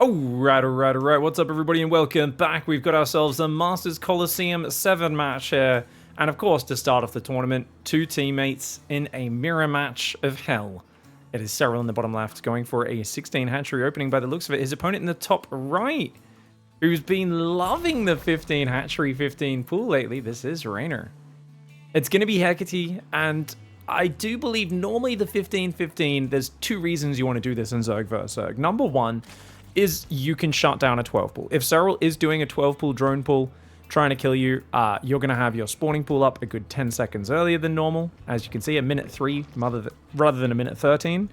Alright. What's up, everybody, and welcome back. We've got ourselves a Masters Coliseum 7 match here. And of course, to start off the tournament, two teammates in a mirror match of hell. It is SERRAL in the bottom left, going for a 16 hatchery opening by the looks of it. His opponent in the top right, who's been loving the 15 hatchery 15 pool lately. This is REYNOR. It's going to be Hecate, and I do believe normally the 15-15, there's two reasons you want to do this in Zerg vs. Zerg. Number one is you can shut down a 12 pool. If SERRAL is doing a 12 pool drone pool trying to kill you, you're going to have your spawning pool up a good 10 seconds earlier than normal. As you can see, a minute 3 rather than a minute 13.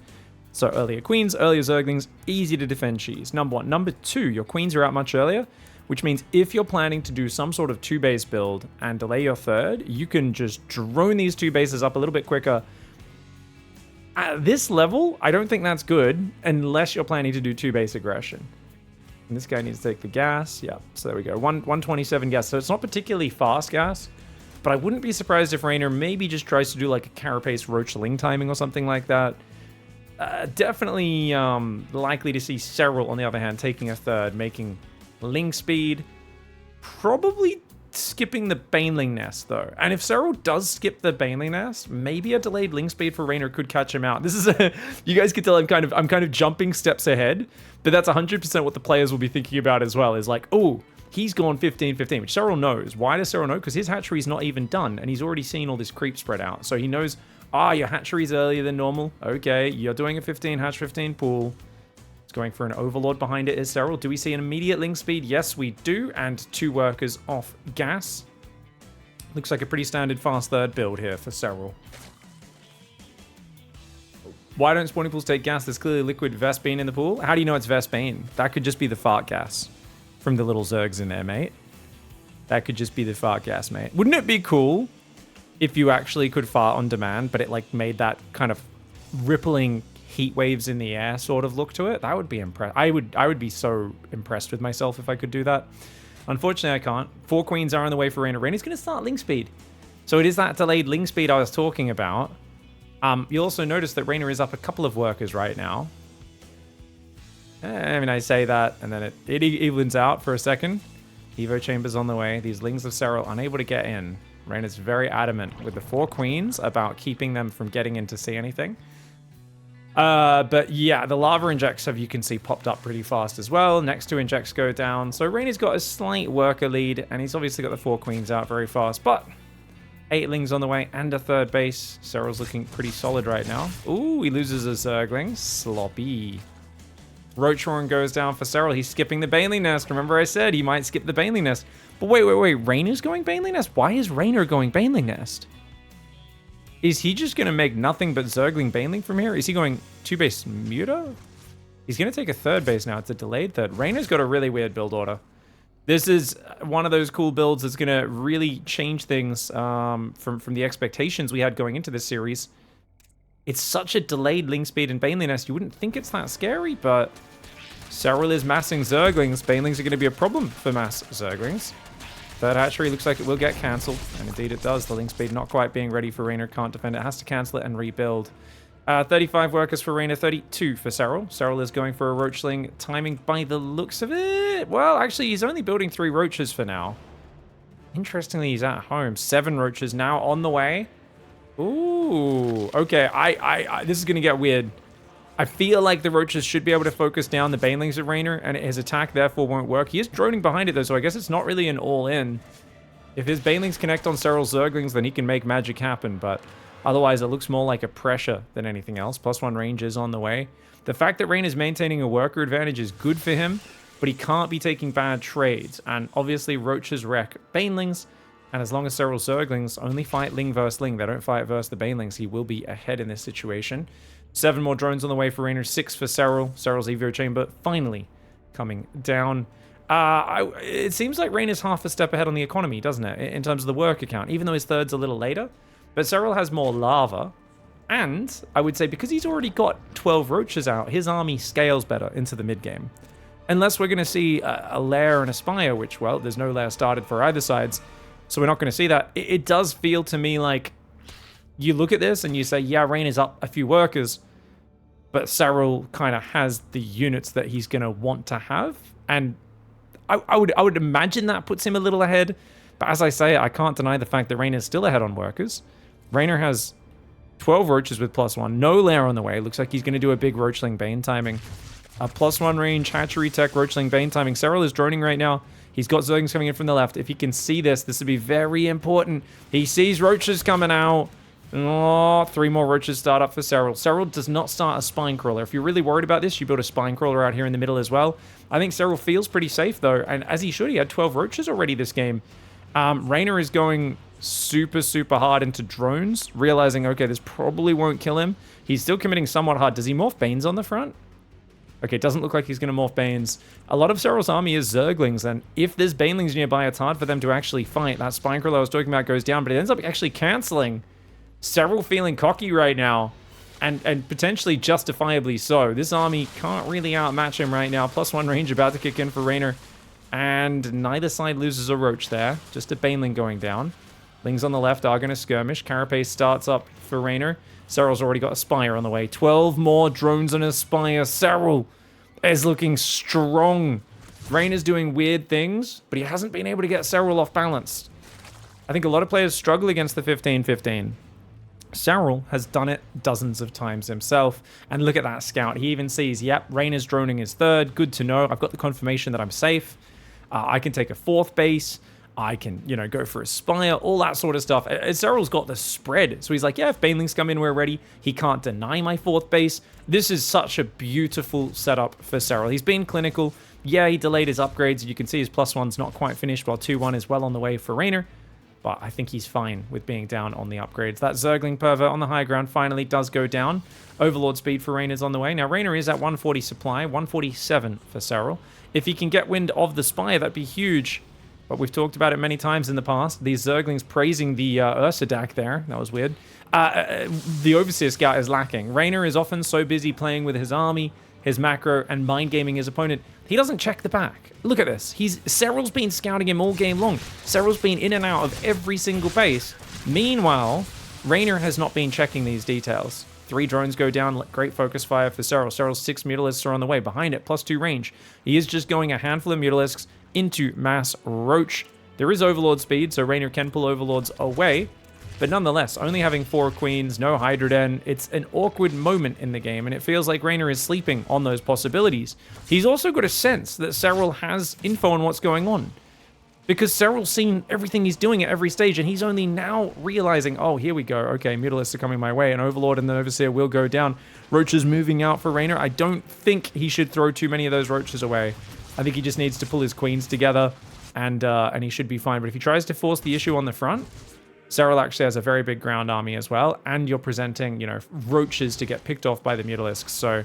So earlier queens, earlier zerglings, easy to defend cheese. Number one. Number two, your queens are out much earlier, which means if you're planning to do some sort of 2-base build and delay your third, you can just drone these 2 bases up a little bit quicker. At this level, I don't think that's good unless you're planning to do 2-base aggression. And this guy needs to take the gas. Yeah, so there we go. 127 gas. So it's not particularly fast gas, but I wouldn't be surprised if REYNOR maybe just tries to do like a carapace roach ling timing or something like that. Definitely likely to see SERRAL, on the other hand, taking a third, making ling speed, probably skipping the baneling nest though. And if SERRAL does skip the baneling nest, maybe a delayed ling speed for REYNOR could catch him out. This is you guys can tell I'm kind of jumping steps ahead, but that's 100% what the players will be thinking about as well, is like, oh, he's gone 15-15, which SERRAL knows. Why does SERRAL know? Because his hatchery's not even done, and he's already seen all this creep spread out. So he knows, your hatchery's earlier than normal. Okay, you're doing a 15 hatch 15 pool. Going for an overlord behind it is SERRAL. Do we see an immediate ling speed? Yes, we do. And 2 workers off gas. Looks like a pretty standard fast third build here for SERRAL. Why don't spawning pools take gas? There's clearly liquid Vespene in the pool. How do you know it's Vespene? That could just be the fart gas from the little Zergs in there, mate. That could just be the fart gas, mate. Wouldn't it be cool if you actually could fart on demand, but it like made that kind of rippling heat waves in the air sort of look to it? That would be I would be so impressed with myself if I could do that. Unfortunately, I can't. 4 queens are on the way for REYNOR. REYNOR's going to start ling speed. So it is that delayed ling speed I was talking about. You'll also notice that REYNOR is up a couple of workers right now. I mean, I say that, and then it evens out for a second. Evo chambers on the way. These lings of SERRAL unable to get in. REYNOR's very adamant with the 4 queens about keeping them from getting in to see anything. But yeah, the lava injects you can see popped up pretty fast as well. Next 2 injects go down. So REYNOR's got a slight worker lead, and he's obviously got the 4 queens out very fast. But 8 lings on the way and a third base. SERRAL's looking pretty solid right now. Ooh, he loses a zergling. Sloppy. Roach Horn goes down for SERRAL. He's skipping the baneling nest. Remember I said he might skip the baneling nest. But wait. REYNOR's going baneling nest? Why is REYNOR going baneling nest? Is he just going to make nothing but Zergling Baneling from here? Is he going 2-base Muta? He's going to take a third base now. It's a delayed third. REYNOR's got a really weird build order. This is one of those cool builds that's going to really change things from the expectations we had going into this series. It's such a delayed ling speed and Baneling nest. You wouldn't think it's that scary, but SERRAL is massing Zerglings. Banelings are going to be a problem for mass Zerglings. Third hatchery looks like it will get cancelled, and indeed it does. The ling speed not quite being ready for REYNOR. Can't defend it. Has to cancel it and rebuild. 35 workers for REYNOR, 32 for SERRAL. SERRAL is going for a roachling. Timing by the looks of it. Well, actually, he's only building 3 roaches for now. Interestingly, he's at home. 7 roaches now on the way. Ooh, okay. This is going to get weird. I feel like the roaches should be able to focus down the banelings at REYNOR, and his attack therefore won't work. He is droning behind it though, so I guess it's not really an all-in. If his banelings connect on SERRAL's zerglings, then he can make magic happen, but otherwise it looks more like a pressure than anything else. +1 range is on the way. The fact that REYNOR is maintaining a worker advantage is good for him, but he can't be taking bad trades, and obviously roaches wreck banelings, and as long as SERRAL's zerglings only fight ling versus ling, they don't fight versus the banelings, he will be ahead in this situation. 7 more drones on the way for REYNOR, 6 for SERRAL. SERRAL's Evo chamber finally coming down. It seems like REYNOR's half a step ahead on the economy, doesn't it, in terms of the worker count, even though his third's a little later. But SERRAL has more lava, and I would say because he's already got 12 roaches out, his army scales better into the mid-game. Unless we're going to see a lair and a spire, which, well, there's no lair started for either sides, so we're not going to see that. It does feel to me like you look at this and you say, yeah, REYNOR's up a few workers, but SERRAL kind of has the units that he's going to want to have. And I would imagine that puts him a little ahead. But as I say, I can't deny the fact that Reynor's still ahead on workers. Reynor has 12 roaches with +1. No lair on the way. Looks like he's going to do a big Roachling Bane timing. A +1 range, Hatchery Tech, Roachling Bane timing. SERRAL is droning right now. He's got Zerglings coming in from the left. If he can see this would be very important. He sees roaches coming out. Oh, 3 more roaches start up for SERRAL. SERRAL does not start a spine crawler. If you're really worried about this, you build a spine crawler out here in the middle as well. I think SERRAL feels pretty safe though, and as he should. He had 12 roaches already this game. Reynor is going super, super hard into drones, realizing, okay, this probably won't kill him. He's still committing somewhat hard. Does he morph Banes on the front? Okay, it doesn't look like he's going to morph Banes. A lot of SERRAL's army is Zerglings, and if there's Banelings nearby, it's hard for them to actually fight. That spine crawler I was talking about goes down, but it ends up actually canceling. SERRAL feeling cocky right now, and potentially justifiably so. This army can't really outmatch him right now. +1 range about to kick in for Reynor. And neither side loses a roach there. Just a Baneling going down. Lings on the left are going to skirmish. Carapace starts up for Reynor. SERRAL's already got a Spire on the way. 12 more drones on a Spire. SERRAL is looking strong. Reynor's doing weird things, but he hasn't been able to get SERRAL off balance. I think a lot of players struggle against the 15-15. SERRAL has done it dozens of times himself. And look at that scout. He even sees, yep, Reynor's droning his third. Good to know. I've got the confirmation that I'm safe. I can take a 4th base. I can, go for a Spire, all that sort of stuff. SERRAL's got the spread. So he's like, yeah, if Banelings come in, we're ready. He can't deny my 4th base. This is such a beautiful setup for SERRAL. He's been clinical. Yeah, he delayed his upgrades. You can see his +1's not quite finished, while 2-1 is well on the way for Reynor. But I think he's fine with being down on the upgrades. That Zergling Pervert on the high ground finally does go down. Overlord speed for Reynor's on the way. Now, Reynor is at 140 supply, 147 for SERRAL. If he can get wind of the Spire, that'd be huge. But we've talked about it many times in the past. These Zerglings praising the Ursadak there. That was weird. The Overseer Scout is lacking. Reynor is often so busy playing with his army, his macro, and mind gaming his opponent, he doesn't check the back. Look at this. SERRAL's been scouting him all game long. SERRAL's been in and out of every single base. Meanwhile, Reynor has not been checking these details. 3 drones go down. Great focus fire for SERRAL. SERRAL's 6 Mutalisks are on the way. Behind it, +2 range. He is just going a handful of Mutalisks into mass roach. There is Overlord speed, so Reynor can pull Overlords away. But nonetheless, only having 4 Queens, no Hydroden, it's an awkward moment in the game, and it feels like Reynor is sleeping on those possibilities. He's also got a sense that SERRAL has info on what's going on, because SERRAL's seen everything he's doing at every stage, and he's only now realizing, oh, here we go. Okay, Mutalisks are coming my way, and Overlord and the Overseer will go down. Roaches moving out for Reynor. I don't think he should throw too many of those roaches away. I think he just needs to pull his Queens together, and he should be fine. But if he tries to force the issue on the front, SERRAL actually has a very big ground army as well, and you're presenting, roaches to get picked off by the Mutalisks. So,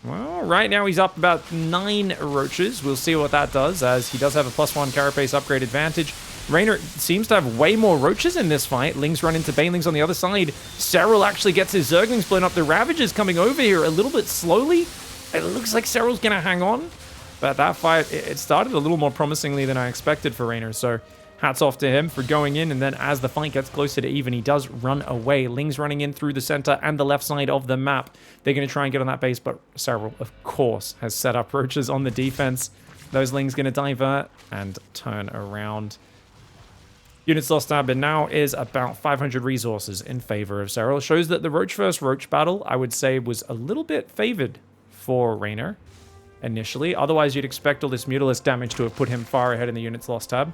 well, right now he's up about 9 roaches. We'll see what that does, as he does have a +1 Carapace upgrade advantage. Reynor seems to have way more roaches in this fight. Lings run into Banelings on the other side. SERRAL actually gets his Zerglings blown up. The Ravagers coming over here a little bit slowly. It looks like SERRAL's going to hang on. But that fight, it started a little more promisingly than I expected for Reynor. So hats off to him for going in. And then as the fight gets closer to even, he does run away. Lings running in through the center and the left side of the map. They're going to try and get on that base. But SERRAL, of course, has set up roaches on the defense. Those Lings going to divert and turn around. Units lost tab, and now is about 500 resources in favor of SERRAL. Shows that the Roach vs. Roach battle, I would say, was a little bit favored for Reynor initially. Otherwise, you'd expect all this Mutalisk damage to have put him far ahead in the units lost tab.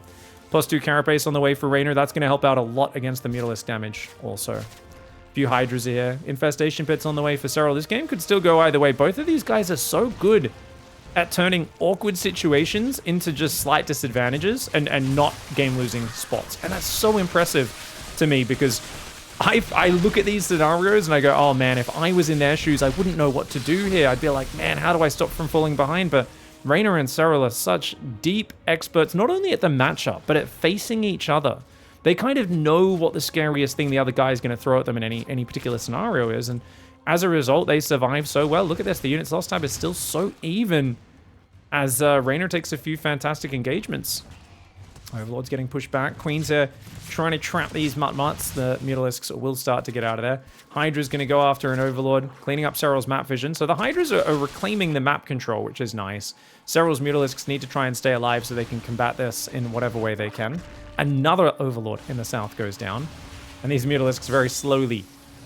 +2 Carapace on the way for Reynor. That's going to help out a lot against the Mutalisk damage also. A few Hydras here. Infestation Pits on the way for SERRAL. This game could still go either way. Both of these guys are so good at turning awkward situations into just slight disadvantages and not game-losing spots. And that's so impressive to me, because I look at these scenarios and I go, oh man, if I was in their shoes, I wouldn't know what to do here. I'd be like, man, how do I stop from falling behind? But Reynor and SERRAL are such deep experts, not only at the matchup, but at facing each other. They kind of know what the scariest thing the other guy is going to throw at them in any particular scenario is. And as a result, they survive so well. Look at this. The units lost tab is still so even as Reynor takes a few fantastic engagements. Overlord's getting pushed back. Queens are trying to trap these Mutt-Mutts. The Mutalisks will start to get out of there. Hydra's going to go after an Overlord, cleaning up Serral's map vision. So the Hydras are reclaiming the map control, which is nice. Serral's Mutalisks need to try and stay alive so they can combat this in whatever way they can. Another Overlord in the south goes down. And these Mutalisks very slowly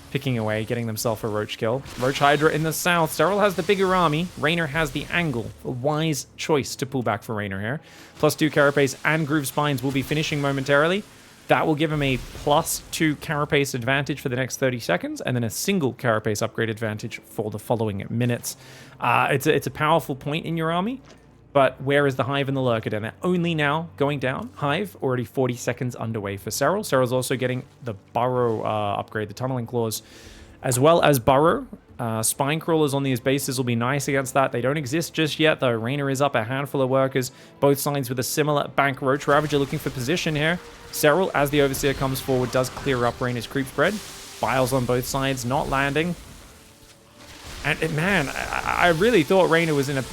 picking away, getting themselves a Roach kill. Roach Hydra in the south. Serral has the bigger army. REYNOR has the angle. A wise choice to pull back for REYNOR here. +2 Carapace and Groove Spines will be finishing momentarily. That will give him a +2 Carapace advantage for the next 30 seconds, and then a single Carapace upgrade advantage for the following minutes. It's a powerful point in your army, but where is the Hive and the Lurker down there? Only now going down. Hive already 40 seconds underway for Serral. Serral's also getting the Burrow upgrade, the Tunneling Claws, as well as Burrow. Spine Crawlers on these bases will be nice against that. They don't exist just yet, though. REYNOR is up a handful of workers, both sides with a similar bank. Roach Ravager looking for position here. Serral, as the Overseer comes forward, does clear up REYNOR's creep spread. Biles on both sides, not landing. And man, I really thought REYNOR was in a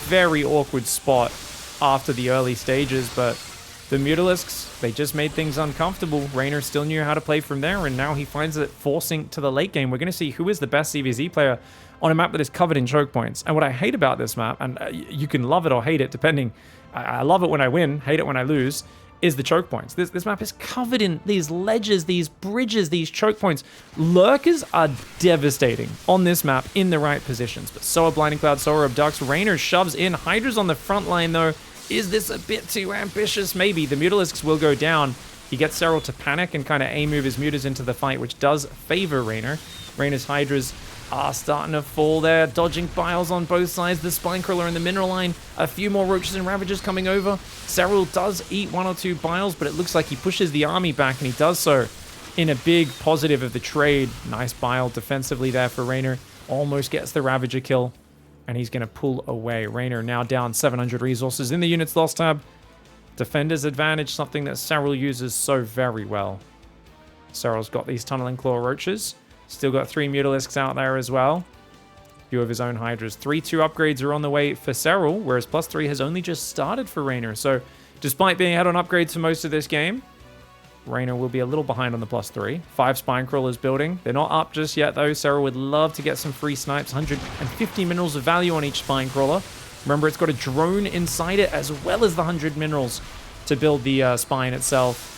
very awkward spot after the early stages, but the Mutalisks, they just made things uncomfortable. REYNOR still knew how to play from there, and now he finds it forcing to the late game. We're going to see who is the best ZvZ player on a map that is covered in choke points. And what I hate about this map, and you can love it or hate it depending, I love it when I win, hate it when I lose, is the choke points. This map is covered in these ledges, these bridges, these choke points. Lurkers are devastating on this map in the right positions, but so are Blinding Cloud, so are Abducts. REYNOR shoves in. Hydra's on the front line, though. Is this a bit too ambitious? Maybe. The Mutalisks will go down. He gets Serral to panic and kind of A-move his Mutas into the fight, which does favor REYNOR. REYNOR's Hydras are starting to fall there, dodging Biles on both sides. The Spinecrawler in the mineral line. A few more Roaches and Ravagers coming over. Serral does eat 1 or 2 Biles, but it looks like he pushes the army back, and he does so in a big positive of the trade. Nice Bile defensively there for REYNOR. Almost gets the Ravager kill, and he's going to pull away. REYNOR now down 700 resources in the units lost tab. Defender's advantage, something that Serral uses so very well. Serral's got these Tunneling Claw Roaches. Still got 3 Mutalisks out there as well. A few of his own Hydras. 3-2 upgrades are on the way for Serral, whereas +3 has only just started for REYNOR. So, despite being ahead on upgrades for most of this game, REYNOR will be a little behind on the +3. 5 Spinecrawlers building. They're not up just yet, though. Serral would love to get some free snipes. 150 minerals of value on each Spinecrawler. Remember, it's got a drone inside it, as well as the 100 minerals to build the spine itself.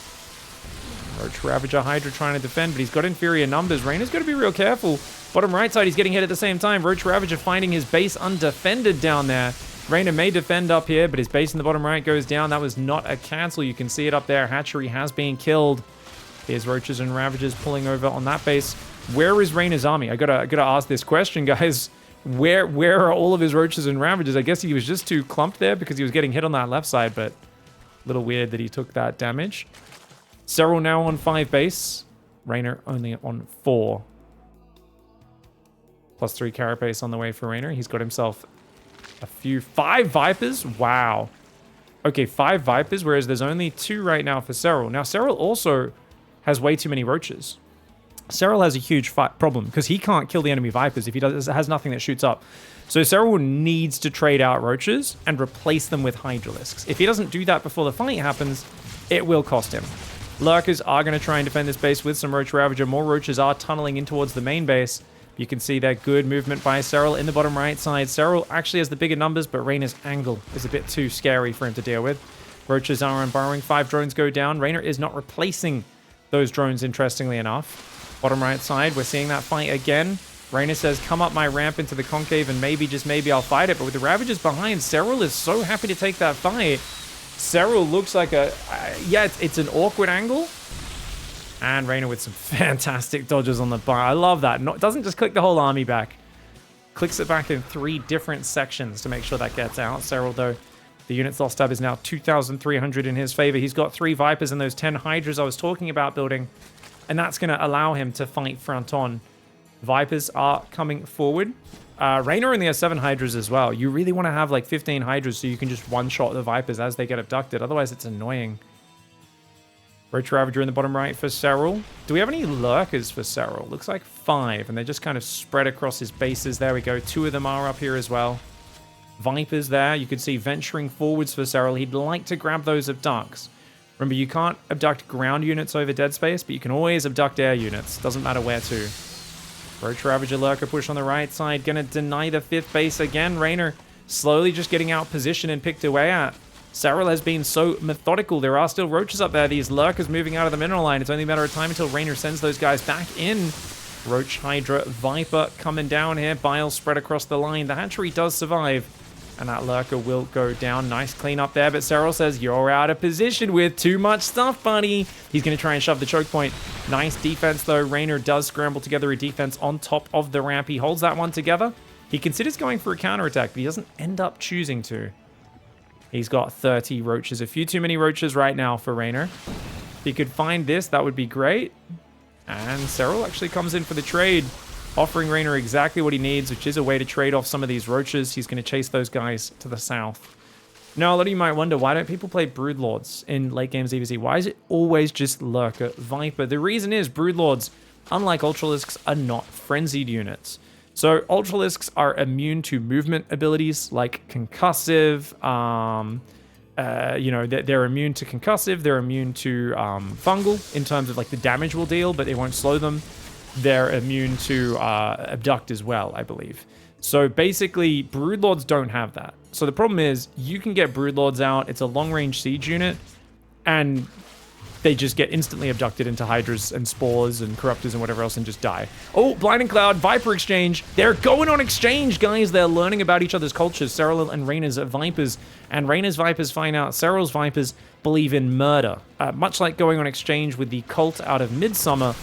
Roach Ravager Hydra trying to defend, but he's got inferior numbers. REYNOR's got to be real careful. Bottom right side, he's getting hit at the same time. Roach Ravager finding his base undefended down there. REYNOR may defend up here, but his base in the bottom right goes down. That was not a cancel. You can see it up there. Hatchery has been killed. Here's Roaches and Ravagers pulling over on that base. Where is REYNOR's army? I gotta ask this question, guys. Where are all of his Roaches and Ravagers? I guess he was just too clumped there because he was getting hit on that left side, but a little weird that he took that damage. Serral now on 5 base. REYNOR only on 4. +3 Carapace on the way for REYNOR. He's got himself a few... 5 Vipers? Wow. Okay, 5 Vipers, whereas there's only 2 right now for Serral. Now, Serral also has way too many Roaches. Serral has a huge problem because he can't kill the enemy Vipers if he has nothing that shoots up. So Serral needs to trade out Roaches and replace them with Hydralisks. If he doesn't do that before the fight happens, it will cost him. Lurkers are going to try and defend this base with some Roach Ravager. More Roaches are tunneling in towards the main base. You can see that good movement by Serral in the bottom right side. Serral actually has the bigger numbers, but REYNOR's angle is a bit too scary for him to deal with. Roaches are unburrowing. 5 drones go down. REYNOR is not replacing those drones, interestingly enough. Bottom right side, we're seeing that fight again. REYNOR says, come up my ramp into the concave and maybe, just maybe, I'll fight it. But with the Ravagers behind, Serral is so happy to take that fight. Serral looks like a... yeah, it's an awkward angle. And REYNOR with some fantastic dodges on the bar. I love that. It doesn't just click the whole army back. Clicks it back in 3 different sections to make sure that gets out. Serral, though, the units lost tab is now 2,300 in his favor. He's got 3 Vipers and those 10 Hydras I was talking about building. And that's going to allow him to fight front on. Vipers are coming forward. REYNOR only has 7 Hydras as well. You really want to have like 15 Hydras so you can just one-shot the Vipers as they get abducted. Otherwise, it's annoying. Roach Ravager in the bottom right for Serral. Do we have any Lurkers for Serral? Looks like 5, and they're just kind of spread across his bases. There we go. 2 of them are up here as well. Vipers there. You can see venturing forwards for Serral. He'd like to grab those Abducts. Remember, you can't abduct ground units over dead space, but you can always abduct air units. Doesn't matter where to. Roach Ravager Lurker push on the right side. Gonna deny the 5th base again. REYNOR slowly just getting out position and picked away at. SERRAL has been so methodical. There are still roaches up there. These lurkers moving out of the mineral line. It's only a matter of time until REYNOR sends those guys back in. Roach, Hydra, Viper coming down here. Bile spread across the line. The hatchery does survive. And that lurker will go down. Nice clean up there. But SERRAL says, you're out of position with too much stuff, buddy. He's going to try and shove the choke point. Nice defense, though. REYNOR does scramble together a defense on top of the ramp. He holds that one together. He considers going for a counterattack, but he doesn't end up choosing to. He's got 30 roaches. A few too many roaches right now for REYNOR. If he could find this, that would be great. And SERRAL actually comes in for the trade, offering REYNOR exactly what he needs, which is a way to trade off some of these roaches. He's going to chase those guys to the south. Now, a lot of you might wonder, why don't people play Broodlords in late game ZvZ? Why is it always just Lurker Viper? The reason is Broodlords, unlike Ultralisks, are not frenzied units. So Ultralisks are immune to movement abilities like concussive. You know, they're immune to concussive. They're immune to fungal in terms of like the damage will deal, but it won't slow them. They're immune to abduct as well, I believe. So basically, Broodlords don't have that. So the problem is, you can get Broodlords out. It's a long-range siege unit, and they just get instantly abducted into Hydras and Spores and Corruptors and whatever else and just die. Oh, Blinding Cloud, Viper exchange. They're going on exchange, guys. They're learning about each other's cultures. SERRAL and REYNOR's Vipers. And REYNOR's Vipers find out SERRAL's Vipers believe in murder. Much like going on exchange with the cult out of Midsummer,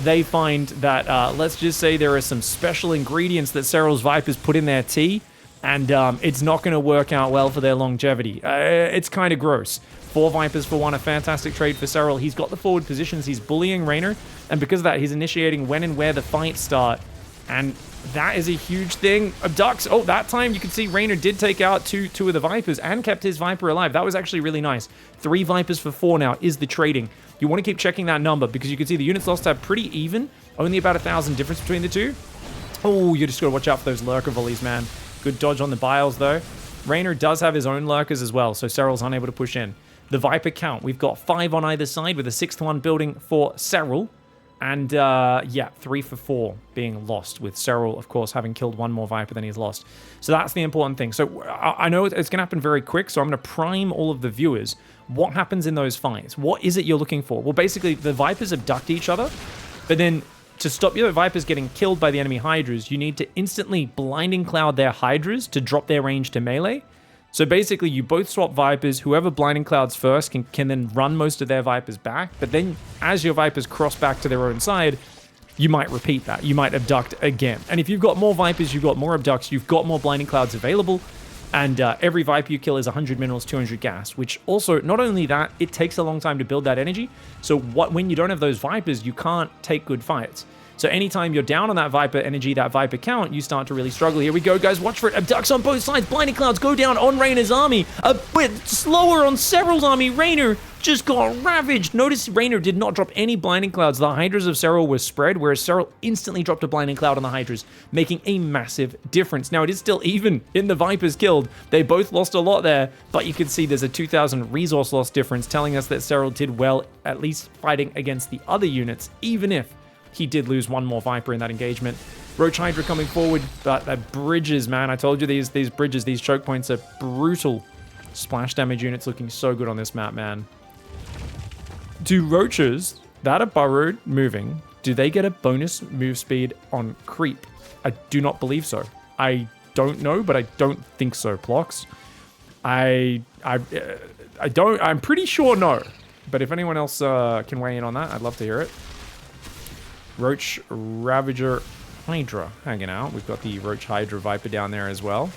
they find that, let's just say there are some special ingredients that SERRAL's Vipers put in their tea, and it's not going to work out well for their longevity. It's kind of gross. 4 Vipers for 1, a fantastic trade for SERRAL. He's got the forward positions, he's bullying REYNOR, and because of that, he's initiating when and where the fights start, and that is a huge thing. Abducts, oh, that time you can see REYNOR did take out two of the Vipers and kept his Viper alive. That was actually really nice. 3 Vipers for 4 now is the trading. You want to keep checking that number because you can see the units lost are pretty even. Only about 1,000 difference between the two. Oh, you just got to watch out for those lurker volleys, man. Good dodge on the Biles, though. REYNOR does have his own lurkers as well, so SERRAL's unable to push in. The Viper count, we've got 5 on either side with a 6th one building for SERRAL. And, yeah, 3 for 4 being lost, with SERRAL, of course, having killed 1 more Viper than he's lost. So that's the important thing. So I know it's going to happen very quick, so I'm going to prime all of the viewers. What happens in those fights? What is it you're looking for? Well, basically, the Vipers abduct each other, but then to stop your Vipers getting killed by the enemy Hydras, you need to instantly Blinding Cloud their Hydras to drop their range to melee. So basically, you both swap Vipers. Whoever Blinding Clouds first can then run most of their Vipers back. But then, as your Vipers cross back to their own side, you might repeat that. You might abduct again. And if you've got more Vipers, you've got more abducts, you've got more Blinding Clouds available. And every Viper you kill is 100 minerals, 200 gas. Which also, not only that, it takes a long time to build that energy. So when you don't have those Vipers, you can't take good fights. So anytime you're down on that Viper energy, that Viper count, you start to really struggle. Here we go, guys. Watch for it. Abducts on both sides. Blinding Clouds go down on REYNOR's army. A bit slower on SERRAL's army. REYNOR just got ravaged. Notice REYNOR did not drop any Blinding Clouds. The Hydras of SERRAL were spread, whereas SERRAL instantly dropped a Blinding Cloud on the Hydras, making a massive difference. Now, it is still even in the Vipers killed. They both lost a lot there, but you can see there's a 2,000 resource loss difference, telling us that SERRAL did well, at least fighting against the other units, even if he did lose 1 more Viper in that engagement. Roach Hydra coming forward, but bridges, man. I told you these bridges, these choke points are brutal. Splash damage units looking so good on this map, man. Do roaches that are burrowed moving, do they get a bonus move speed on creep? I do not believe so. I don't know, but I don't think so, Plox. I'm pretty sure no. But if anyone else can weigh in on that, I'd love to hear it. Roach Ravager Hydra hanging out. We've got the Roach Hydra Viper down there as well.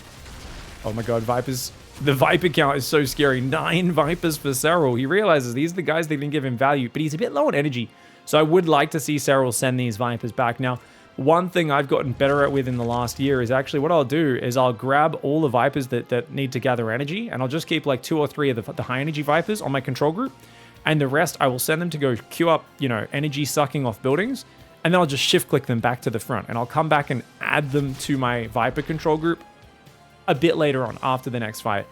Oh my god, Vipers. The Viper count is so scary. 9 Vipers for SERRAL. He realizes these are the guys that didn't give him value, but he's a bit low on energy. So I would like to see SERRAL send these Vipers back. Now, one thing I've gotten better at with in the last year is actually what I'll do is I'll grab all the Vipers that need to gather energy, and I'll just keep like 2 or 3 of the high energy Vipers on my control group, and the rest I will send them to go queue up, you know, energy sucking off buildings. And then I'll just shift click them back to the front. And I'll come back and add them to my Viper control group a bit later on after the next fight.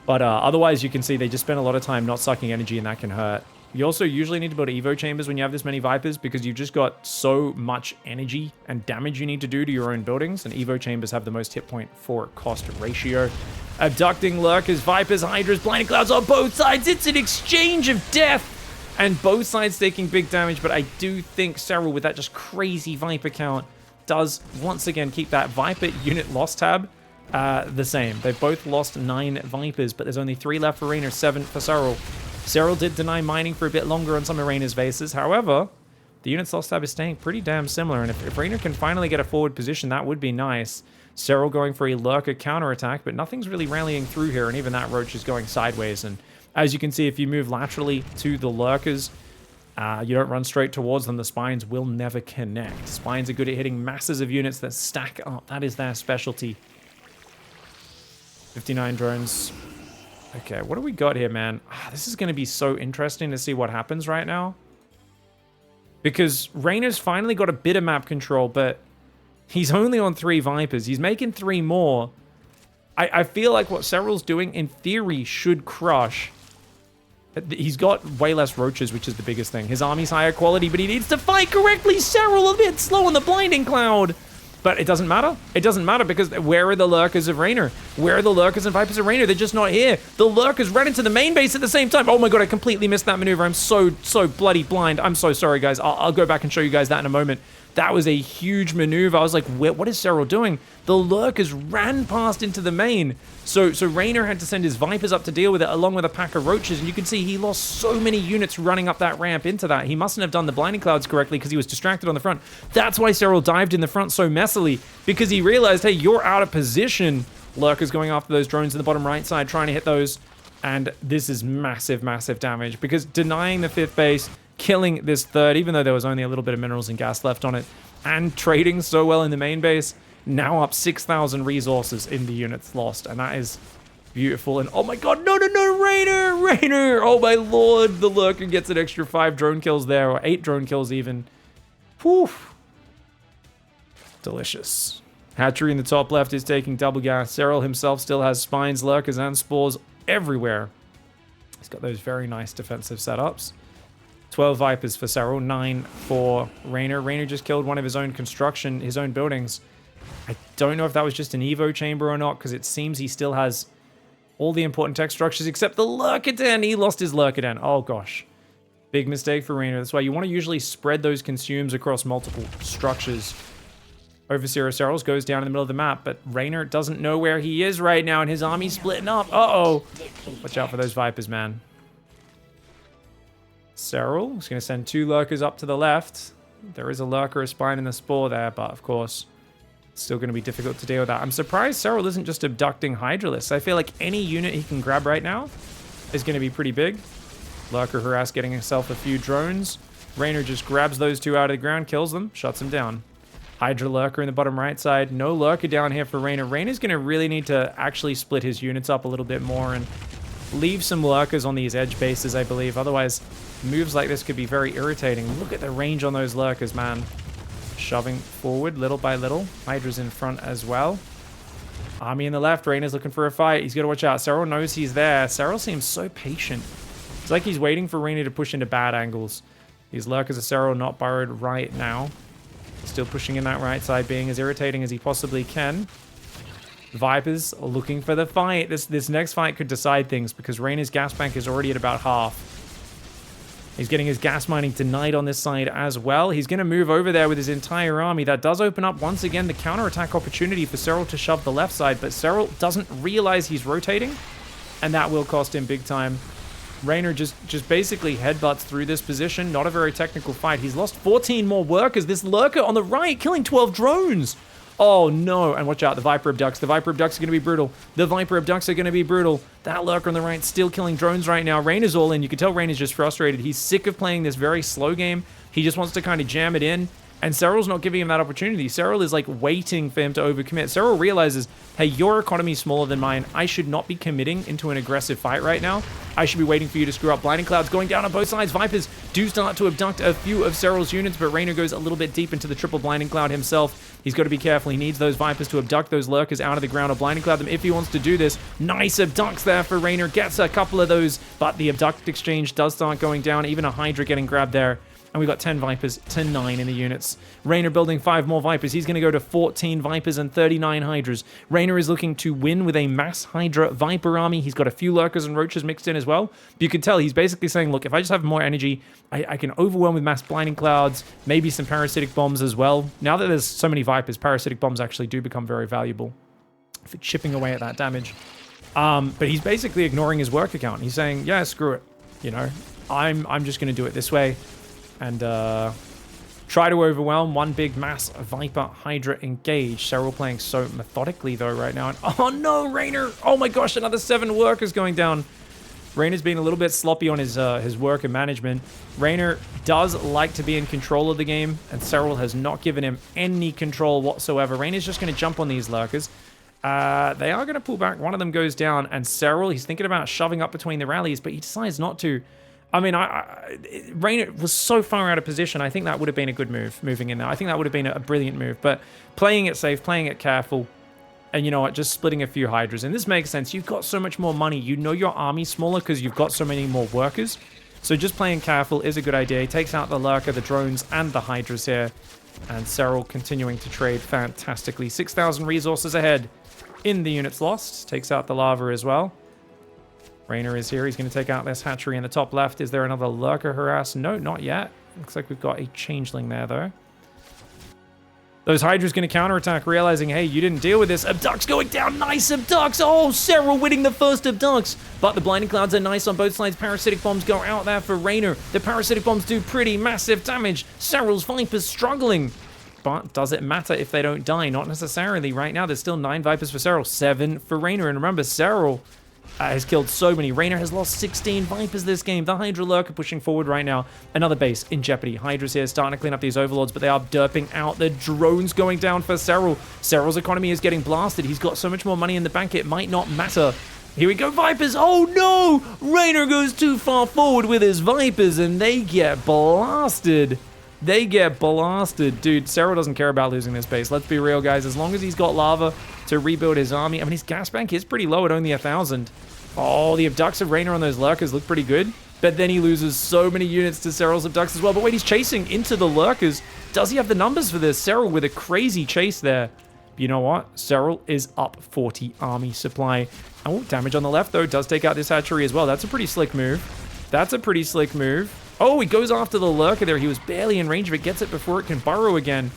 But otherwise, you can see they just spend a lot of time not sucking energy, and that can hurt. You also usually need to build Evo chambers when you have this many Vipers, because you've just got so much energy and damage you need to do to your own buildings, and Evo chambers have the most hit point for cost ratio. Abducting Lurkers, Vipers, Hydras, Blinding Clouds on both sides. It's an exchange of death, and both sides taking big damage, but I do think SERRAL, with that just crazy Viper count, does once again keep that Viper unit loss tab the same. They've both lost 9 Vipers, but there's only 3 left for REYNOR, 7 for SERRAL. SERRAL did deny mining for a bit longer on some of REYNOR's bases. However, the unit's loss tab is staying pretty damn similar, and if REYNOR can finally get a forward position, that would be nice. SERRAL going for a Lurker counterattack, but nothing's really rallying through here, and even that Roach is going sideways. And as you can see, if you move laterally to the Lurkers, you don't run straight towards them, the Spines will never connect. Spines are good at hitting masses of units that stack up. That is their specialty. 59 drones. Okay, what do we got here, man? This is going to be so interesting to see what happens right now. Because REYNOR's finally got a bit of map control, but he's only on 3 Vipers. He's making 3 more. I feel like what SERRAL's doing, in theory, should crush. He's got way less Roaches, which is the biggest thing. His army's higher quality, but he needs to fight correctly. SERRAL a bit slow on the Blinding Cloud. But it doesn't matter. It doesn't matter, because where are the Lurkers of REYNOR? Where are the Lurkers and Vipers of REYNOR? They're just not here. The Lurkers ran into the main base at the same time. Oh my god, I completely missed that maneuver. I'm so bloody blind. I'm so sorry, guys. I'll go back and show you guys that in a moment. That was a huge maneuver. I was like, what is SERRAL doing? The Lurkers ran past into the main. So REYNOR had to send his Vipers up to deal with it, along with a pack of Roaches, and you can see he lost so many units running up that ramp into that. He mustn't have done the Blinding Clouds correctly, because he was distracted on the front. That's why SERRAL dived in the front so messily, because he realized, hey, you're out of position. Lurkers going after those drones in the bottom right side, trying to hit those. And this is massive, massive damage, because denying the 5th base, killing this 3rd, even though there was only a little bit of minerals and gas left on it, and trading so well in the main base, now up 6,000 resources in the units lost, and that is beautiful. And oh my god, no, REYNOR! Oh my lord, the Lurker gets an extra 5 drone kills there, or 8 drone kills even. Whew. Delicious. Hatchery in the top left is taking double gas. SERRAL himself still has Spines, Lurkers, and Spores everywhere. He's got those very nice defensive setups. 12 Vipers for SERRAL, 9 for REYNOR. REYNOR just killed one of his own construction, his own buildings. I don't know if that was just an Evo chamber or not, because it seems he still has all the important tech structures except the Lurker Den. He lost his Lurker Den. Oh gosh. Big mistake for REYNOR. That's why you want to usually spread those consumes across multiple structures. Overseer of SERRAL's goes down in the middle of the map, but REYNOR doesn't know where he is right now, and his army's splitting up. Uh-oh. Watch out for those Vipers, man. SERRAL is going to send 2 Lurkers up to the left. There is a Lurker, a Spine, and a Spore there, but of course, it's still going to be difficult to deal with that. I'm surprised SERRAL isn't just abducting Hydralisks. I feel like any unit he can grab right now is going to be pretty big. Lurker harass getting himself a few drones. REYNOR just grabs those 2 out of the ground, kills them, shuts them down. Hydra Lurker in the bottom right side. No Lurker down here for REYNOR. REYNOR's going to really need to actually split his units up a little bit more and leave some Lurkers on these edge bases, I believe. Otherwise, moves like this could be very irritating. Look at the range on those Lurkers, man. Shoving forward little by little. Hydra's in front as well. Army in the left. REYNOR's looking for a fight. He's got to watch out. SERRAL knows he's there. SERRAL seems so patient. It's like he's waiting for REYNOR to push into bad angles. These Lurkers of SERRAL not burrowed right now. Still pushing in that right side, being as irritating as he possibly can. Vipers are looking for the fight. This next fight could decide things, because REYNOR's gas bank is already at about half. He's getting his gas mining denied on this side as well. He's going to move over there with his entire army. That does open up, once again, the counterattack opportunity for SERRAL to shove the left side, but SERRAL doesn't realize he's rotating, and that will cost him big time. REYNOR just basically headbutts through this position. Not a very technical fight. He's lost 14 more workers. This Lurker on the right killing 12 drones. Oh no, and watch out, the Viper Abducts. The Viper Abducts are going to be brutal. The Viper Abducts are going to be brutal. That Lurker on the right still killing drones right now. REYNOR's all in. You can tell REYNOR's just frustrated. He's sick of playing this very slow game. He just wants to kind of jam it in. And SERRAL's not giving him that opportunity. SERRAL is like waiting for him to overcommit. SERRAL realizes, hey, your economy is smaller than mine. I should not be committing into an aggressive fight right now. I should be waiting for you to screw up. Blinding Clouds going down on both sides. Vipers do start to abduct a few of SERRAL's units, but REYNOR goes a little bit deep into the triple Blinding Cloud himself. He's got to be careful. He needs those Vipers to abduct those Lurkers out of the ground or Blinding Cloud them if he wants to do this. Nice abducts there for REYNOR. Gets a couple of those, but the abduct exchange does start going down. Even a Hydra getting grabbed there. And we got 10 Vipers to 9 in the units. REYNOR building 5 more Vipers. He's going to go to 14 Vipers and 39 Hydras. REYNOR is looking to win with a mass Hydra Viper army. He's got a few Lurkers and Roaches mixed in as well. But you can tell he's basically saying, look, if I just have more energy, I can overwhelm with mass Blinding Clouds, maybe some Parasitic Bombs as well. Now that there's so many Vipers, Parasitic Bombs actually do become very valuable for chipping away at that damage. But he's basically ignoring his work account. He's saying, yeah, screw it. You know, I'm just going to do it this way. And try to overwhelm one big mass Viper Hydra engage. SERRAL playing so methodically though right now. And oh no, REYNOR! Oh my gosh, another 7 workers going down. REYNOR's been a little bit sloppy on his work and management. REYNOR does like to be in control of the game, and SERRAL has not given him any control whatsoever. REYNOR's just going to jump on these Lurkers. They are going to pull back. One of them goes down, and SERRAL, he's thinking about shoving up between the rallies, but he decides not to. I mean, REYNOR was so far out of position. I think that would have been a good move, moving in there. I think that would have been a brilliant move. But playing it safe, playing it careful, and you know what, just splitting a few Hydras. And this makes sense. You've got so much more money. You know your army's smaller because you've got so many more workers. So just playing careful is a good idea. He takes out the Lurker, the drones, and the Hydras here. And SERRAL continuing to trade fantastically. 6,000 resources ahead in the units lost. Takes out the lava as well. REYNOR is here. He's going to take out this hatchery in the top left. Is there another Lurker harass? No, not yet. Looks like we've got a changeling there, though. Those Hydra's going to counterattack, realizing, hey, you didn't deal with this. Abducts going down. Nice abducts. Oh, SERRAL winning the first abducts. But the Blinding Clouds are nice on both sides. Parasitic Bombs go out there for REYNOR. The Parasitic Bombs do pretty massive damage. SERRAL's Vipers struggling. But does it matter if they don't die? Not necessarily. Right now, there's still 9 Vipers for SERRAL, 7 for REYNOR. And remember, SERRAL has killed so many. REYNOR has lost 16 Vipers this game. The Hydra Lurker pushing forward right now. Another base in jeopardy. Hydra's here starting to clean up these Overlords, but they are derping out. The drones going down for SERRAL. SERRAL's economy is getting blasted. He's got so much more money in the bank, it might not matter. Here we go, Vipers. Oh no! REYNOR goes too far forward with his Vipers, and they get blasted. They get blasted. Dude, SERRAL doesn't care about losing this base. Let's be real, guys. As long as he's got lava to rebuild his army. I mean, his gas bank is pretty low at only 1,000. Oh, the abducts of REYNOR on those Lurkers look pretty good. But then he loses so many units to SERRAL's abducts as well. But wait, he's chasing into the Lurkers. Does he have the numbers for this? SERRAL with a crazy chase there. But you know what? SERRAL is up 40 army supply. Oh, damage on the left, though. Does take out this hatchery as well. That's a pretty slick move. That's a pretty slick move. Oh, he goes after the Lurker there. He was barely in range of it. Gets it before it can burrow again.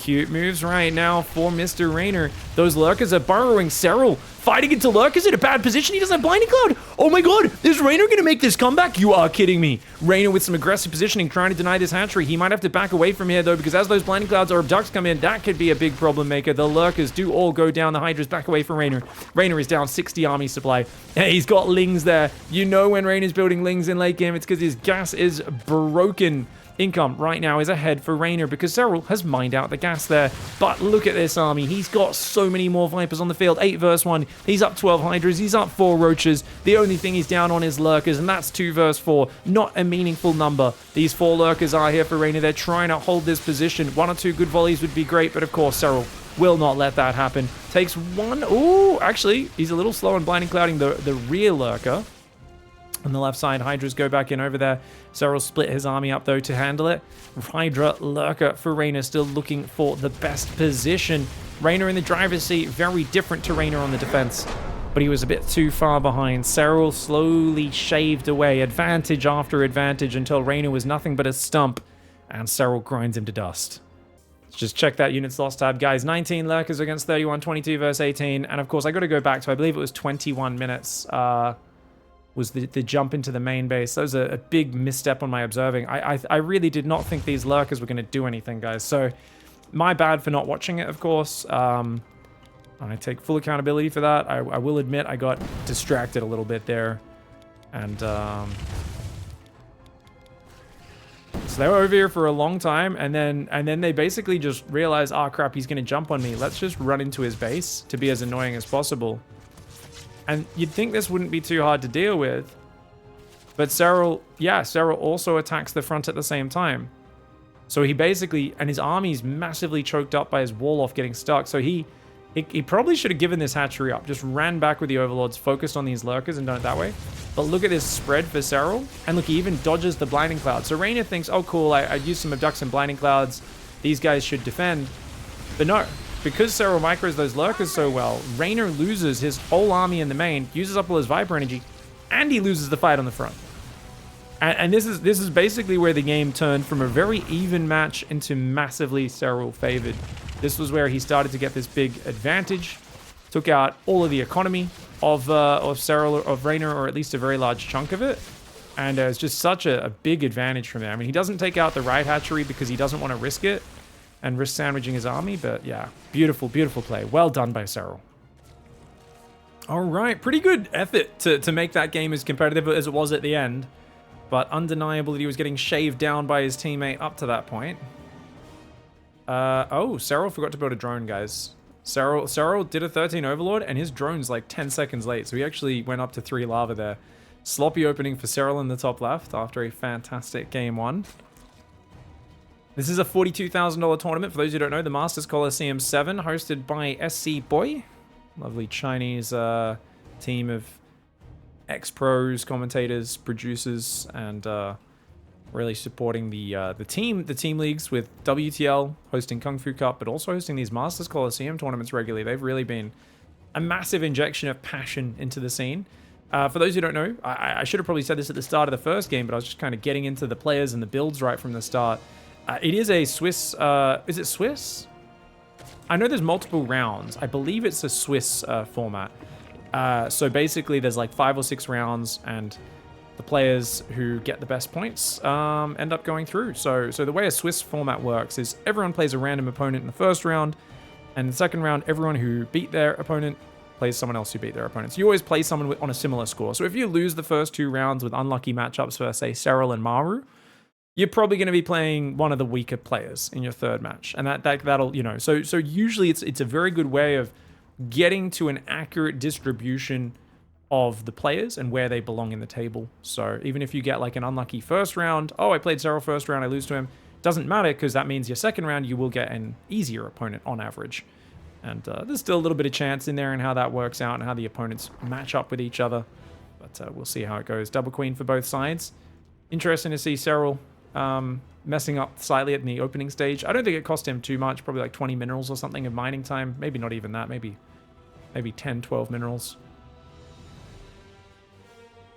Cute moves right now for Mr. REYNOR. Those Lurkers are burrowing. SERRAL fighting into Lurkers in a bad position. He doesn't have Blinding Cloud. Oh my god, is REYNOR going to make this comeback? You are kidding me. REYNOR with some aggressive positioning, trying to deny this hatchery. He might have to back away from here, though, because as those Blinding Clouds or abducts come in, that could be a big problem maker. The Lurkers do all go down. The Hydras back away from REYNOR. REYNOR is down 60 army supply. Hey, he's got Lings there. You know when REYNOR's building Lings in late game, it's because his gas is broken. Income right now is ahead for REYNOR because SERRAL has mined out the gas there. But look at this army. He's got so many more Vipers on the field. 8 versus 1. He's up 12 Hydras. He's up 4 Roaches. The only thing he's down on is Lurkers, and that's 2 versus 4. Not a meaningful number. These 4 Lurkers are here for REYNOR. They're trying to hold this position. 1 or 2 good volleys would be great, but of course SERRAL will not let that happen. Takes 1. Ooh, actually, he's a little slow on Blinding Clouding the rear Lurker. On the left side, Hydras go back in over there. SERRAL split his army up, though, to handle it. Hydra Lurker for REYNOR, still looking for the best position. REYNOR in the driver's seat, very different to REYNOR on the defense. But he was a bit too far behind. SERRAL slowly shaved away, advantage after advantage, until REYNOR was nothing but a stump. And SERRAL grinds him to dust. Let's just check that units lost tab, guys. 19 Lurkers against 31, 22 versus 18. And, of course, I got to go back to, I believe it was 21 minutes. Was the jump into the main base. That was a big misstep on my observing. I really did not think these Lurkers were going to do anything, guys. So, my bad for not watching it, of course. I take full accountability for that. I will admit I got distracted a little bit there. And So they were over here for a long time, and then they basically just realized, oh crap, he's gonna jump on me. Let's just run into his base to be as annoying as possible. And you'd think this wouldn't be too hard to deal with. But SERRAL also attacks the front at the same time. So he basically, and his army's massively choked up by his wall off getting stuck. So he probably should have given this hatchery up. Just ran back with the overlords, focused on these lurkers and done it that way. But look at this spread for SERRAL. And look, he even dodges the blinding cloud. So REYNOR thinks, oh cool, I used some abducts and blinding clouds. These guys should defend. But no, because SERRAL micros those lurkers so well, REYNOR loses his whole army in the main, uses up all his Viper energy, and he loses the fight on the front. And this is basically where the game turned from a very even match into massively SERRAL favored. This was where he started to get this big advantage, took out all of the economy of SERRAL, of REYNOR, or at least a very large chunk of it. And it's just such a big advantage from there. I mean, he doesn't take out the right hatchery because he doesn't want to risk it and risk sandwiching his army, but yeah, beautiful, beautiful play. Well done by SERRAL. All right, pretty good effort to make that game as competitive as it was at the end. But undeniable that he was getting shaved down by his teammate up to that point. Oh, SERRAL forgot to build a drone, guys. SERRAL did a 13 Overlord, and his drone's like 10 seconds late, so he actually went up to 3 lava there. Sloppy opening for SERRAL in the top left after a fantastic game 1. This is a $42,000 tournament. For those who don't know, the Masters Coliseum 7, hosted by SC Boy. Lovely Chinese team of ex-pros, commentators, producers, and really supporting the team leagues with WTL hosting Kung Fu Cup, but also hosting these Masters Coliseum tournaments regularly. They've really been a massive injection of passion into the scene. For those who don't know, I should have probably said this at the start of the first game, but I was just kind of getting into the players and the builds right from the start. It is a Swiss, is it Swiss? I know there's multiple rounds. I believe it's a Swiss format. So basically there's like 5 or 6 rounds, and the players who get the best points end up going through. So the way a Swiss format works is everyone plays a random opponent in the first round, and in the second round, everyone who beat their opponent plays someone else who beat their opponent. So you always play someone on a similar score. So if you lose the first 2 rounds with unlucky matchups for, say, SERRAL and Maru, you're probably going to be playing one of the weaker players in your third match. And that'll, you know, so usually it's a very good way of getting to an accurate distribution of the players and where they belong in the table. So even if you get like an unlucky first round, oh, I played SERRAL first round, I lose to him, doesn't matter, because that means your second round you will get an easier opponent on average. And there's still a little bit of chance in there and how that works out and how the opponents match up with each other. But we'll see how it goes. Double queen for both sides. Interesting to see SERRAL messing up slightly at the opening stage. I don't think it cost him too much, probably like 20 minerals or something of mining time. Maybe not even that, maybe 10, 12 minerals.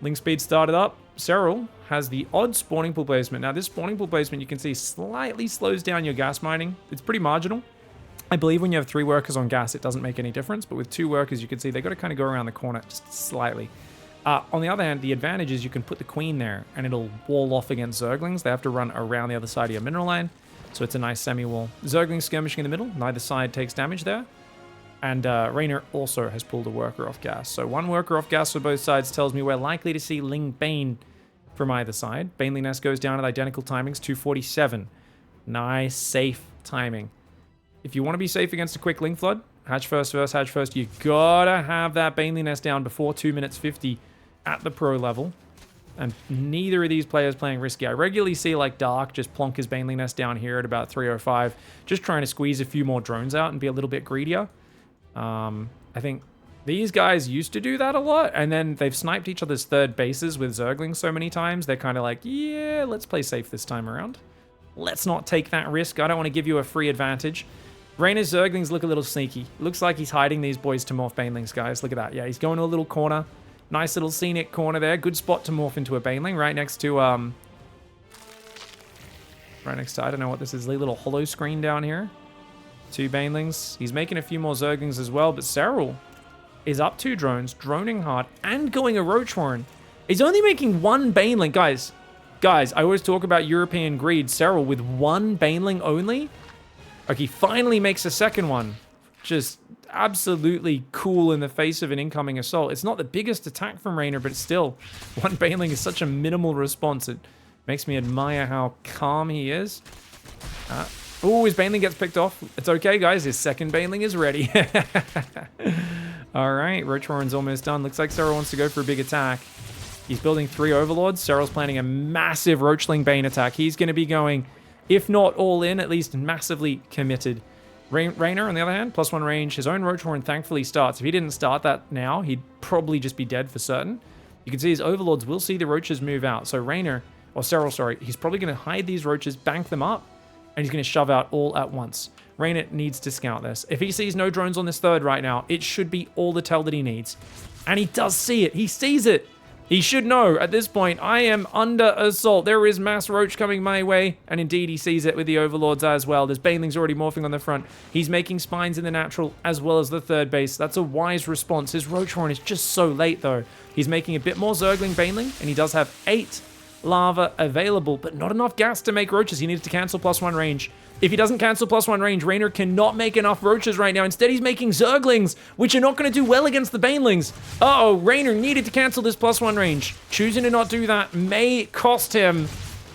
Link speed started up. SERRAL has the odd spawning pool placement. Now this spawning pool placement you can see slightly slows down your gas mining. It's pretty marginal. I believe when you have 3 workers on gas it doesn't make any difference, but with 2 workers you can see they got to kind of go around the corner just slightly. On the other hand, the advantage is you can put the queen there and it'll wall off against Zerglings. They have to run around the other side of your mineral line, so it's a nice semi-wall. Zerglings skirmishing in the middle, neither side takes damage there. And REYNOR also has pulled a worker off gas. So 1 worker off gas for both sides tells me we're likely to see Ling Bane from either side. Baneley Nest goes down at identical timings, 247. Nice, safe timing. If you want to be safe against a quick Ling Flood, hatch first, hatch first, you gotta have that Baneley Nest down before 2 minutes 50 at the pro level. And neither of these players playing risky. I regularly see like Dark just plonk his Baneley Nest down here at about 305, just trying to squeeze a few more drones out and be a little bit greedier. I think these guys used to do that a lot, and then they've sniped each other's third bases with Zerglings so many times, they're kind of like, yeah, let's play safe this time around. Let's not take that risk. I don't want to give you a free advantage. REYNOR's Zerglings look a little sneaky. Looks like he's hiding these boys to morph Banelings, guys. Look at that. Yeah, he's going to a little corner. Nice little scenic corner there. Good spot to morph into a Baneling right next to, I don't know what this is, a little hollow screen down here. 2 Banelings. He's making a few more Zerglings as well, but SERRAL is up 2 drones, droning hard, and going a Roach Warren. He's only making 1 Baneling. Guys, I always talk about European greed. SERRAL with 1 Baneling only? Okay, he finally makes a second one. Just absolutely cool in the face of an incoming assault. It's not the biggest attack from REYNOR, but it's still, 1 Baneling is such a minimal response. Makes me admire how calm he is. Oh, his Baneling gets picked off. It's okay, guys. His second Baneling is ready. All right, Roach Warren's almost done. Looks like Serral wants to go for a big attack. He's building 3 Overlords. Serral's planning a massive Roachling Bane attack. He's going to be going, if not all in, at least massively committed. Reynor, on the other hand, +1 range. His own Roach Warren thankfully starts. If he didn't start that now, he'd probably just be dead for certain. You can see his Overlords will see the Roaches move out. So Reynor, or Serral, sorry, he's probably going to hide these Roaches, bank them up, and he's going to shove out all at once. Reynor needs to scout this. If he sees no drones on this third right now, it should be all the tell that he needs. And he does see it. He sees it. He should know at this point, I am under assault. There is mass roach coming my way. And indeed, he sees it with the Overlords as well. There's Banelings already morphing on the front. He's making spines in the natural as well as the third base. That's a wise response. His Roach Horn is just so late, though. He's making a bit more Zergling Baneling, and he does have 8 lava available, but not enough gas to make roaches. He needs to cancel +1 range. If he doesn't cancel +1 range, Reynor cannot make enough roaches right now. Instead, he's making Zerglings, which are not going to do well against the Banelings. Uh-oh, Reynor needed to cancel this +1 range. Choosing to not do that may cost him.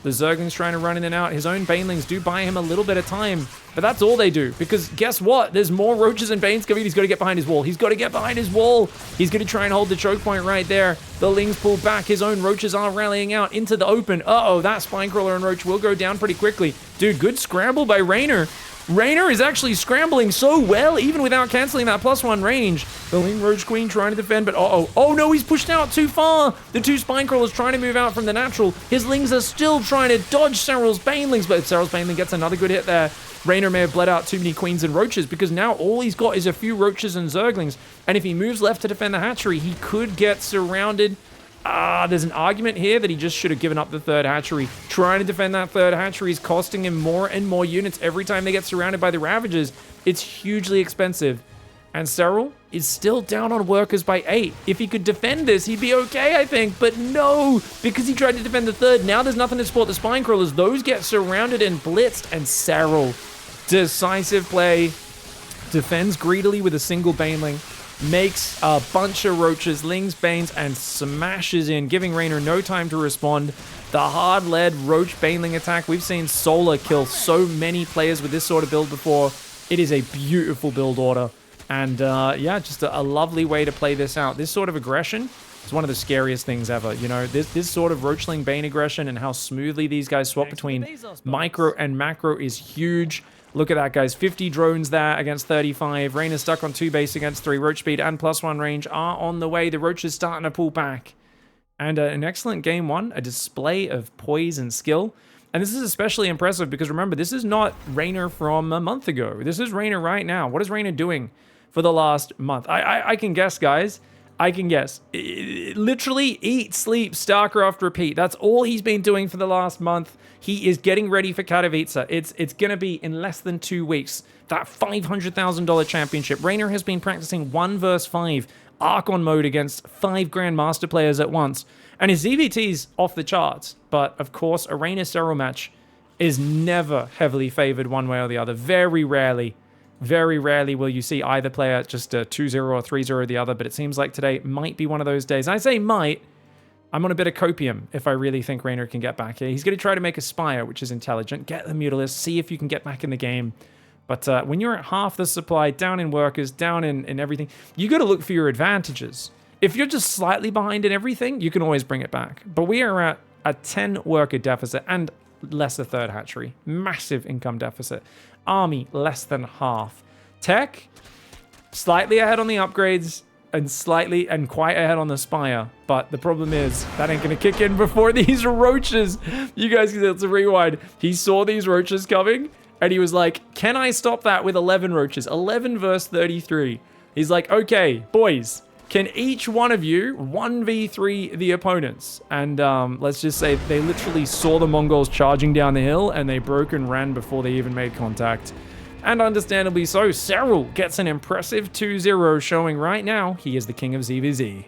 The Zerglings trying to run in and out. His own Banelings do buy him a little bit of time, but that's all they do, because guess what? There's more roaches and Banes coming. He's got to get behind his wall. He's got to get behind his wall. He's going to try and hold the choke point right there. The Lings pull back. His own roaches are rallying out into the open. Uh-oh, that Spinecrawler and Roach will go down pretty quickly. Dude, good scramble by Reynor. Reynor is actually scrambling so well, even without canceling that +1 range. The Ling Roach Queen trying to defend, but oh no, he's pushed out too far. The 2 Spinecrawlers trying to move out from the natural. His Lings are still trying to dodge Serral's Banelings, but Serral's Baneling gets another good hit there. Reynor may have bled out too many Queens and Roaches, because now all he's got is a few Roaches and Zerglings, and if he moves left to defend the hatchery, he could get surrounded. There's an argument here that he just should have given up the third hatchery. Trying to defend that third hatchery is costing him more and more units every time they get surrounded by the Ravagers. It's hugely expensive. And Serral is still down on workers by 8. If he could defend this, he'd be okay, I think. But no, because he tried to defend the third. Now there's nothing to support the Spinecrawlers. Those get surrounded and blitzed. And Serral, decisive play, defends greedily with a single Baneling. Makes a bunch of Roaches, Lings, Banes, and smashes in, giving Reynor no time to respond. The hard-led Roach Baneling attack. We've seen Solar kill so many players with this sort of build before. It is a beautiful build order. And yeah, just a lovely way to play this out. This sort of aggression is one of the scariest things ever. You know, this sort of Roachling Bane aggression and how smoothly these guys swap between micro and macro is huge. Look at that, guys. 50 drones there against 35. Reynor stuck on 2 base against 3. Roach speed and +1 range are on the way. The Roach is starting to pull back. And an excellent game 1. A display of poise and skill. And this is especially impressive because, remember, this is not Reynor from a month ago. This is Reynor right now. What is Reynor doing for the last month? I can guess, guys. I can guess. Literally eat, sleep, StarCraft, repeat. That's all he's been doing for the last month. He is getting ready for Katowice. It's going to be in less than 2 weeks. That $500,000 championship. Reynor has been practicing 1 vs 5 Archon mode against 5 Grandmaster players at once. And his ZvT's off the charts. But, of course, a Reynor Serral match is never heavily favored one way or the other. Very rarely will you see either player just 2-0 or 3-0 the other. But it seems like today might be one of those days. I say might. I'm on a bit of copium if I really think Reynor can get back here. He's going to try to make a Spire, which is intelligent. Get the Mutalisk, see if you can get back in the game. But when you're at half the supply, down in workers, down in everything, you got to look for your advantages. If you're just slightly behind in everything, you can always bring it back. But we are at a 10 worker deficit and less a third hatchery. Massive income deficit. Army, less than half. Tech, slightly ahead on the upgrades. And quite ahead on the Spire. But the problem is, that ain't going to kick in before these Roaches. You guys can see it's a rewind. He saw these Roaches coming, and he was like, can I stop that with 11 Roaches? 11 versus 33. He's like, okay, boys, can each one of you 1v3 the opponents? And let's just say they literally saw the Mongols charging down the hill, and they broke and ran before they even made contact. And understandably so, Serral gets an impressive 2-0, showing right now he is the king of ZvZ.